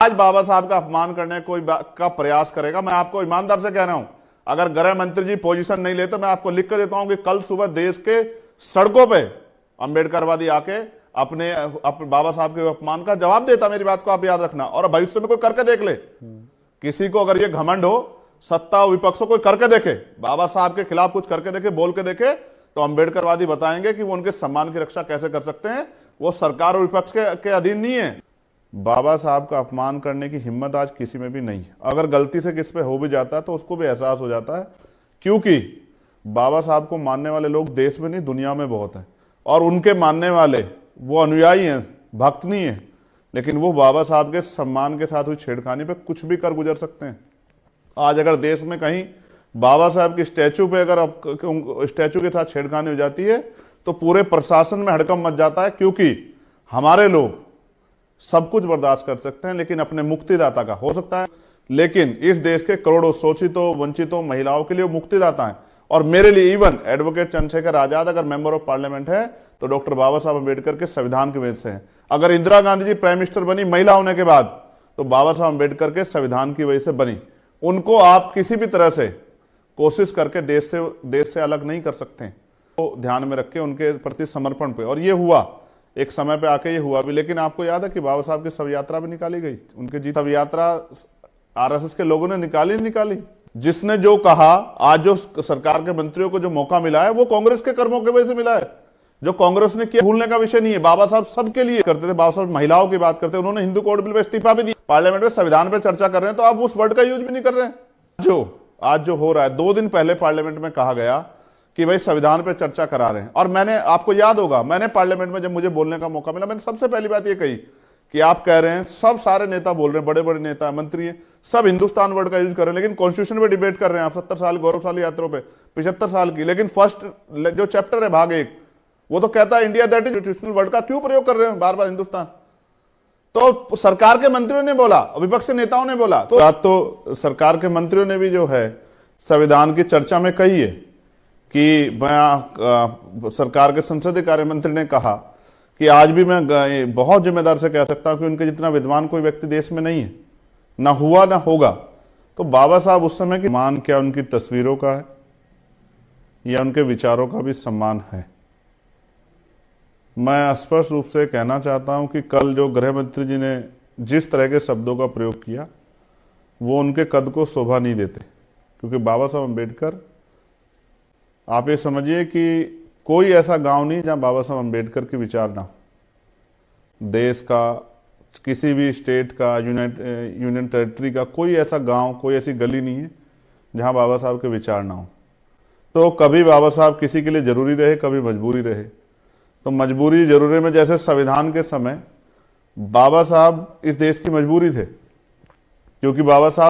आज बाबा साहब का अपमान करने का प्रयास करेगा, मैं आपको ईमानदार से कह रहा हूं, अगर गृह मंत्री जी पोजीशन नहीं लेते, मैं आपको लिख कर देता हूं कि कल सुबह देश के सड़कों पे अंबेडकरवादी आके अपने बाबा साहब के अपमान का जवाब देता। मेरी बात को आप याद रखना, और भविष्य में कोई करके देख ले। किसी को अगर ये घमंड हो, सत्ता और विपक्ष कोई करके देखे, बाबा साहब के खिलाफ कुछ करके देखे, बोल के देखे, तो अंबेडकरवादी बताएंगे कि वो उनके सम्मान की रक्षा कैसे कर सकते हैं। वो सरकार और विपक्ष के अधीन नहीं है। बाबा साहब का अपमान करने की हिम्मत आज किसी में भी नहीं है। अगर गलती से किस पे हो भी जाता है तो उसको भी एहसास हो जाता है, क्योंकि बाबा साहब को मानने वाले लोग देश में नहीं दुनिया में बहुत हैं, और उनके मानने वाले वो अनुयायी हैं, भक्त नहीं है, लेकिन वो बाबा साहब के सम्मान के साथ हुई छेड़खानी पे कुछ भी कर गुजर सकते हैं। आज अगर देश में कहीं बाबा साहब की स्टैचू पे अगर स्टैचू के साथ छेड़खानी हो जाती है तो पूरे प्रशासन में हड़कंप मच जाता है, क्योंकि हमारे लोग सब कुछ बर्दाश्त कर सकते हैं, लेकिन अपने मुक्तिदाता का हो सकता है। लेकिन इस देश के करोड़ों शोषितों, वंचितों, महिलाओं के लिए मुक्तिदाता है। और मेरे लिए इवन एडवोकेट चंद्रशेखर आजाद अगर मेंबर ऑफ पार्लियामेंट है तो डॉक्टर बाबा साहब अम्बेडकर के संविधान की वजह से है। अगर इंदिरा गांधी जी प्राइम मिनिस्टर बनी महिला होने के बाद तो बाबा साहब अम्बेडकर के संविधान की वजह से बनी। उनको आप किसी भी तरह से कोशिश करके देश से अलग नहीं कर सकते। तो ध्यान में रख के उनके प्रति समर्पण पे, और ये हुआ एक समय पे आके, ये हुआ भी। लेकिन आपको याद है कि बाबा साहब की शव यात्रा भी निकाली गई, उनकी जी शव यात्रा आरएसएस के लोगों ने निकाली। जिसने जो कहा, आज जो सरकार के मंत्रियों को जो मौका मिला है वो कांग्रेस के कर्मों की वजह से मिला है। जो कांग्रेस ने किया भूलने का विषय नहीं है। बाबा साहब सबके लिए करते थे। बाबा साहब महिलाओं की बात करते, उन्होंने हिंदू कोड बिल पे इस्तीफा भी दिया। पार्लियामेंट में संविधान पे चर्चा कर रहे हैं तो आप उस वर्ड का यूज भी नहीं कर रहे हैं। आज जो हो रहा है, 2 दिन पहले पार्लियामेंट में कहा गया कि भाई संविधान पे चर्चा करा रहे हैं, और मैंने, आपको याद होगा, मैंने पार्लियामेंट में जब मुझे बोलने का मौका मिला, मैंने सबसे पहली बात ये कही कि आप कह रहे हैं, सब सारे नेता बोल रहे हैं, बड़े बड़े नेता मंत्री हैं, सब हिंदुस्तान वर्ड का यूज कर रहे हैं, लेकिन कॉन्स्टिट्यूशन पे डिबेट कर रहे हैं आप 70 साल गौरवशाली यात्रा पे, 75 साल की। लेकिन फर्स्ट जो चैप्टर है भाग 1, वो तो कहता है India that is constitutional word का क्यों प्रयोग कर रहे हैं बार बार हिंदुस्तान। तो सरकार के मंत्रियों ने बोला, विपक्ष के नेताओं ने बोला, तो सरकार के मंत्रियों ने भी जो है संविधान की चर्चा में कही है कि मैं, सरकार के संसदीय कार्य मंत्री ने कहा कि आज भी मैं बहुत जिम्मेदार से कह सकता हूं कि उनके जितना विद्वान कोई व्यक्ति देश में नहीं है, ना हुआ ना होगा। तो बाबा साहब उस समय की मान क्या उनकी तस्वीरों का है या उनके विचारों का भी सम्मान है? मैं स्पष्ट रूप से कहना चाहता हूं कि कल जो गृह मंत्री जी ने जिस तरह के शब्दों का प्रयोग किया वो उनके कद को शोभा नहीं देते, क्योंकि बाबा साहब अम्बेडकर, आप ये समझिए कि कोई ऐसा गांव नहीं जहां बाबा साहब अम्बेडकर के विचार ना हो। देश का, किसी भी स्टेट का, यूनियन टेरिटरी का कोई ऐसा गांव, कोई ऐसी गली नहीं है जहां बाबा साहब के विचार ना हो। तो कभी बाबा साहब किसी के लिए जरूरी रहे, कभी मजबूरी रहे। तो मजबूरी जरूरी में, जैसे संविधान के समय बाबा साहब इस देश की मजबूरी थे, क्योंकि बाबा साहब